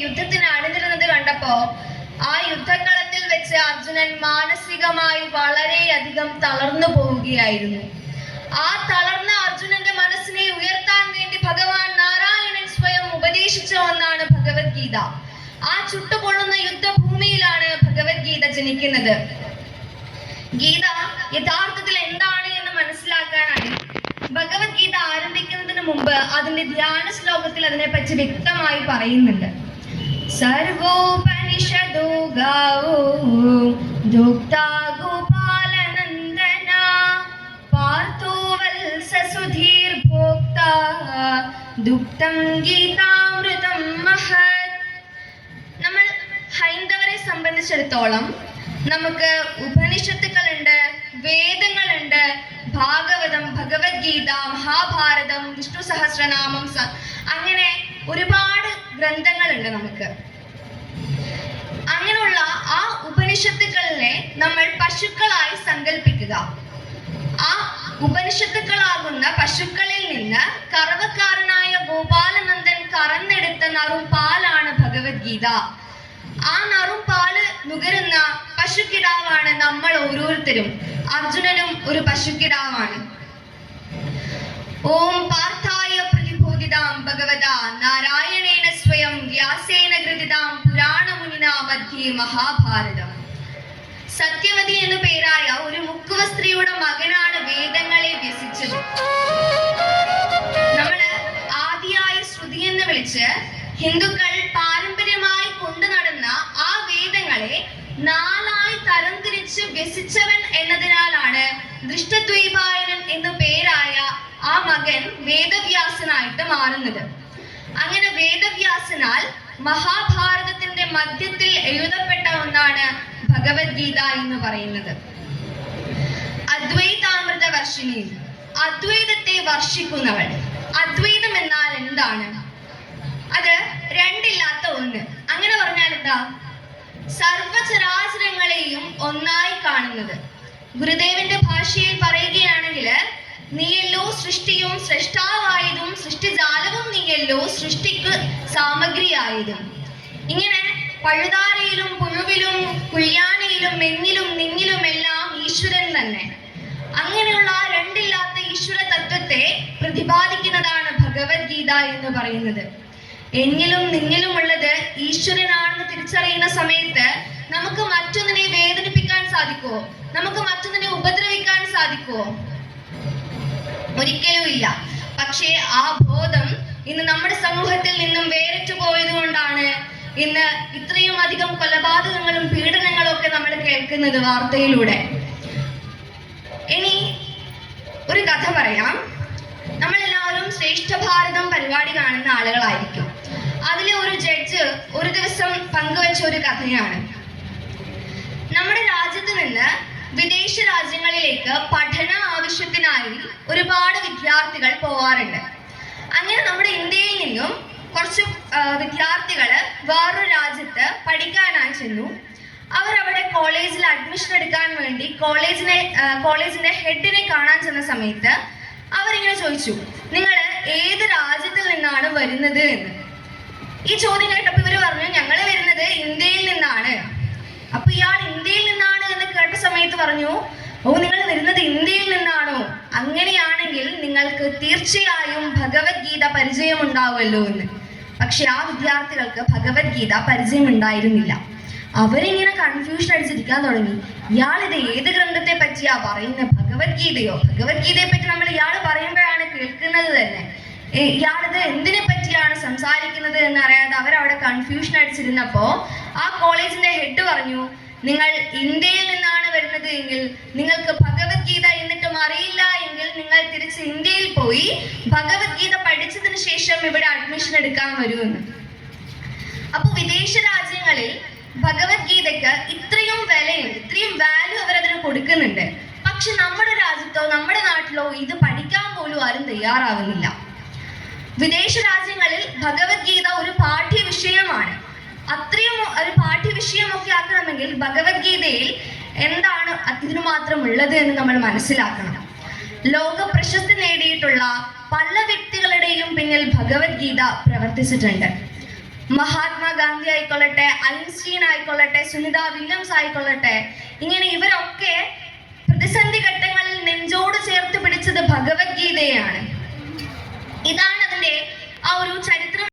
യുദ്ധത്തിന് അണിനിരുന്നത് കണ്ടപ്പോ ആ യുദ്ധക്കളത്തിൽ വെച്ച് അർജുനൻ മാനസികമായി വളരെയധികം തളർന്നു പോവുകയായിരുന്നു. ആ തളർന്ന അർജുനന്റെ മനസ്സിനെ ഉയർത്താൻ വേണ്ടി ഭഗവാൻ നാരായണൻ സ്വയം ഉപദേശിച്ച ഒന്നാണ് ഭഗവത്ഗീത. ആ ചുട്ടുപൊള്ളുന്ന യുദ്ധഭൂമിയിലാണ് ഭഗവത്ഗീത ജനിക്കുന്നത്. ഗീത യഥാർത്ഥത്തിൽ എന്താണ് എന്ന് മനസ്സിലാക്കാനായി ഭഗവത്ഗീത ആരംഭിക്കുന്നതിന് മുമ്പ് അതിന്റെ ധ്യാന ശ്ലോകത്തിൽ അതിനെപ്പറ്റി വ്യക്തമായി പറയുന്നുണ്ട്. സർവോപനിഷദോ ഗാവോ ദുഗ്ധാ ഗോപാലനന്ദന പാർത്ഥോ വത്സ സുധീർ ഭോക്താ ദുഗ്ധം ഗീതാമൃതം മഹത്. നമ്മൾ ഹൈന്ദവരെ സംബന്ധിച്ചിടത്തോളം നമുക്ക് ഉപനിഷത്തുക്കളുണ്ട്, വേദങ്ങളുണ്ട്, ഭാഗവതം, ഭഗവത്ഗീത, മഹാഭാരതം, വിഷ്ണു സഹസ്രനാമം, അങ്ങനെ ഒരുപാട് ഗ്രന്ഥങ്ങളുണ്ട് നമുക്ക്. അങ്ങനെയുള്ള ആ ഉപനിഷത്തുക്കളിനെ നമ്മൾ പശുക്കളായി സങ്കല്പിക്കുക. ആ ഉപനിഷത്തുക്കളാകുന്ന പശുക്കളിൽ നിന്ന് കറവക്കാരനായ ഗോപാലനന്ദൻ കറന്നെടുത്ത നറും പാലാണ് ഭഗവത്ഗീത. ആ നറും പാല് നുകരുന്ന പശുക്കിടാവാണ് നമ്മൾ ഓരോരുത്തരും. അർജുനനും ഒരു പശുക്കിടാവാണ്. ഓം പാർത്ഥായ പ്രതിബോധിതാം ഭഗവതാ നാരായണേന സ്വയം വ്യാസേന കൃതിതാം പുരാണമുനിനാ മധ്യേ മഹാഭാരതം. സത്യവതി എന്നു പേരായ ഒരു മുക്കുവ സ്ത്രീയുടെ മകനാണ് വേദങ്ങളെ വ്യസിച്ചത്. നമ്മള് ആദിയായ ശ്രുതി എന്ന് വിളിച്ച് ഹിന്ദുക്കൾ പാരമ്പര്യമായി കൊണ്ടു നടന്ന ആ വേദങ്ങളെ 4 തരംതിരിച്ച് വ്യസിച്ചവൻ എന്നതിനാലാണ് ദൃഷ്ടദ്വൈപായനൻ എന്നു പേരായ ആ മകൻ വേദവ്യാസനായിട്ട് മാറുന്നത്. അങ്ങനെ വേദവ്യാസനാൽ മഹാഭാരതത്തിന്റെ മധ്യത്തിൽ എഴുതപ്പെട്ട ഒന്നാണ് ഭഗവത്ഗീത എന്ന് പറയുന്നത്. അദ്വൈതാമൃത വർഷിണി, അദ്വൈതത്തെ വർഷിക്കുന്നവൾ. അദ്വൈതം എന്നാൽ എന്താണ്? അത് രണ്ടില്ലാത്ത ഒന്ന്. അങ്ങനെ പറഞ്ഞാൽ എന്താ? സർവചരാചരങ്ങളെയും ഒന്നായി കാണുന്നത്. ഗുരുദേവന്റെ ഭാഷയിൽ പറയുകയാണെങ്കിൽ, നീയല്ലോ സൃഷ്ടിയും സൃഷ്ടാവായതും സൃഷ്ടിജാലവും നീയല്ലോ സൃഷ്ടിക്ക് സാമഗ്രിയായതും. ഇങ്ങനെ പഴുതാരയിലും പുഴുവിലും കുഴിയാനയിലും മെന്നിലും നിന്നിലും എല്ലാം ഈശ്വരൻ തന്നെ. അങ്ങനെയുള്ള രണ്ടില്ലാത്ത ഈശ്വര തത്വത്തെ പ്രതിപാദിക്കുന്നതാണ് ഭഗവത്ഗീത എന്ന് പറയുന്നത്. എന്നിലും നിന്നിലുമുള്ളത് ഈശ്വരനാണെന്ന് തിരിച്ചറിയുന്ന സമയത്ത് നമുക്ക് മറ്റൊന്നിനെ വേദനിപ്പിക്കാൻ സാധിക്കുമോ? നമുക്ക് മറ്റൊന്നിനെ ഉപദ്രവിക്കാൻ സാധിക്കുമോ? ഒരിക്കലും ഇല്ല. പക്ഷേ ആ ബോധം ഇന്ന് നമ്മുടെ സമൂഹത്തിൽ നിന്നും വേറിട്ടു പോയത് കൊണ്ടാണ് ഇന്ന് ഇത്രയും അധികം കൊലപാതകങ്ങളും പീഡനങ്ങളും ഒക്കെ നമ്മൾ കേൾക്കുന്നത് വാർത്തയിലൂടെ. ഇനി ഒരു കഥ പറയാം. നമ്മളെല്ലാവരും ശ്രേഷ്ഠ ഭാരതം പരിപാടി കാണുന്ന ആളുകളായിരിക്കും. അതിലെ ഒരു ജഡ്ജ് ഒരു ദിവസം പങ്കുവെച്ച ഒരു കഥയാണ്. നമ്മുടെ രാജ്യത്ത് നിന്ന് വിദേശ രാജ്യങ്ങളിലേക്ക് പഠന ആവശ്യത്തിനായി ഒരുപാട് വിദ്യാർത്ഥികൾ പോവാറുണ്ട്. അങ്ങനെ നമ്മുടെ ഇന്ത്യയിൽ നിന്നും കുറച്ച് വിദ്യാർത്ഥികൾ വേറൊരു രാജ്യത്ത് പഠിക്കാനായി ചെന്നു. അവർ അവിടെ കോളേജിൽ അഡ്മിഷൻ എടുക്കാൻ വേണ്ടി കോളേജിന്റെ ഹെഡിനെ കാണാൻ ചെന്ന സമയത്ത് അവരിങ്ങനെ ചോദിച്ചു, നിങ്ങൾ ഏത് രാജ്യത്തിൽ നിന്നാണ് വരുന്നത് എന്ന്. ഈ ചോദ്യം കേട്ടപ്പോൾ ഇവർ പറഞ്ഞു, ഞങ്ങൾ വരുന്നത് ഇന്ത്യയിൽ നിന്നാണ്. അപ്പൊ ഇയാൾ ഇന്ത്യയിൽ നിന്നാണ് എന്ന് കേട്ട സമയത്ത് പറഞ്ഞു, ഓ, നിങ്ങൾ വരുന്നത് ഇന്ത്യയിൽ നിന്നാണോ? അങ്ങനെയാണെങ്കിൽ നിങ്ങൾക്ക് തീർച്ചയായും ഭഗവത്ഗീത പരിചയം ഉണ്ടാവുമല്ലോ എന്ന്. പക്ഷെ ആ വിദ്യാർത്ഥികൾക്ക് ഭഗവത്ഗീത പരിചയം ഉണ്ടായിരുന്നില്ല. അവരിങ്ങനെ കൺഫ്യൂഷൻ അടിച്ചിരിക്കാൻ തുടങ്ങി. ഇയാൾ ഇത് ഏത് ഗ്രന്ഥത്തെ പറ്റിയാ പറയുന്നത്? ഭഗവത്ഗീതയോ? ഭഗവത്ഗീതയെ പറ്റി നമ്മൾ ഇയാൾ പറയുമ്പോഴാണ് കേൾക്കുന്നത് തന്നെ. ഇയാളിത് എന്തിനെ പറ്റിയാണ് സംസാരിക്കുന്നത് എന്നറിയാതെ അവരവിടെ കൺഫ്യൂഷൻ അടിച്ചിരുന്നപ്പോ ആ കോളേജിന്റെ ഹെഡ് പറഞ്ഞു, നിങ്ങൾ ഇന്ത്യയിൽ നിന്നാണ് വരുന്നത് എങ്കിൽ നിങ്ങൾക്ക് ഭഗവത്ഗീത എന്നിട്ടും അറിയില്ല എങ്കിൽ നിങ്ങൾ തിരിച്ച് ഇന്ത്യയിൽ പോയി ഭഗവത്ഗീത പഠിച്ചതിന് ശേഷം ഇവിടെ അഡ്മിഷൻ എടുക്കാൻ വരുമെന്ന്. അപ്പൊ വിദേശ രാജ്യങ്ങളിൽ ഭഗവത്ഗീതയ്ക്ക് ഇത്രയും വിലയുണ്ട്, ഇത്രയും വാല്യൂ അവരതിന് കൊടുക്കുന്നുണ്ട്. പക്ഷെ നമ്മുടെ രാജ്യത്തോ നമ്മുടെ നാട്ടിലോ ഇത് പഠിക്കാൻ പോലും ആരും തയ്യാറാവുന്നില്ല. വിദേശ രാജ്യങ്ങളിൽ ഭഗവത്ഗീത ഒരു പാഠ്യ വിഷയമാണ്. അത്രയും ഒരു പാഠ്യ വിഷയമൊക്കെ ആക്കണമെങ്കിൽ ഭഗവത്ഗീതയിൽ എന്താണ് അതിനു മാത്രം ഉള്ളത് എന്ന് നമ്മൾ മനസ്സിലാക്കണം. ലോക പ്രശസ്തി നേടിയിട്ടുള്ള പല വ്യക്തികളുടെയും പിന്നിൽ ഭഗവത്ഗീത പ്രവർത്തിച്ചിട്ടുണ്ട്. മഹാത്മാഗാന്ധി ആയിക്കൊള്ളട്ടെ, ഐൻസ്റ്റീൻ ആയിക്കൊള്ളട്ടെ, സുനിത വില്യംസ് ആയിക്കൊള്ളട്ടെ, ഇങ്ങനെ ഇവരൊക്കെ പ്രതിസന്ധി ഘട്ടങ്ങളിൽ നെഞ്ചോട് ചേർത്ത് പിടിച്ചത് ഭഗവത്ഗീതയാണ്. ഇതാണ് അതിന്റെ ആ ഒരു ചരിത്രം.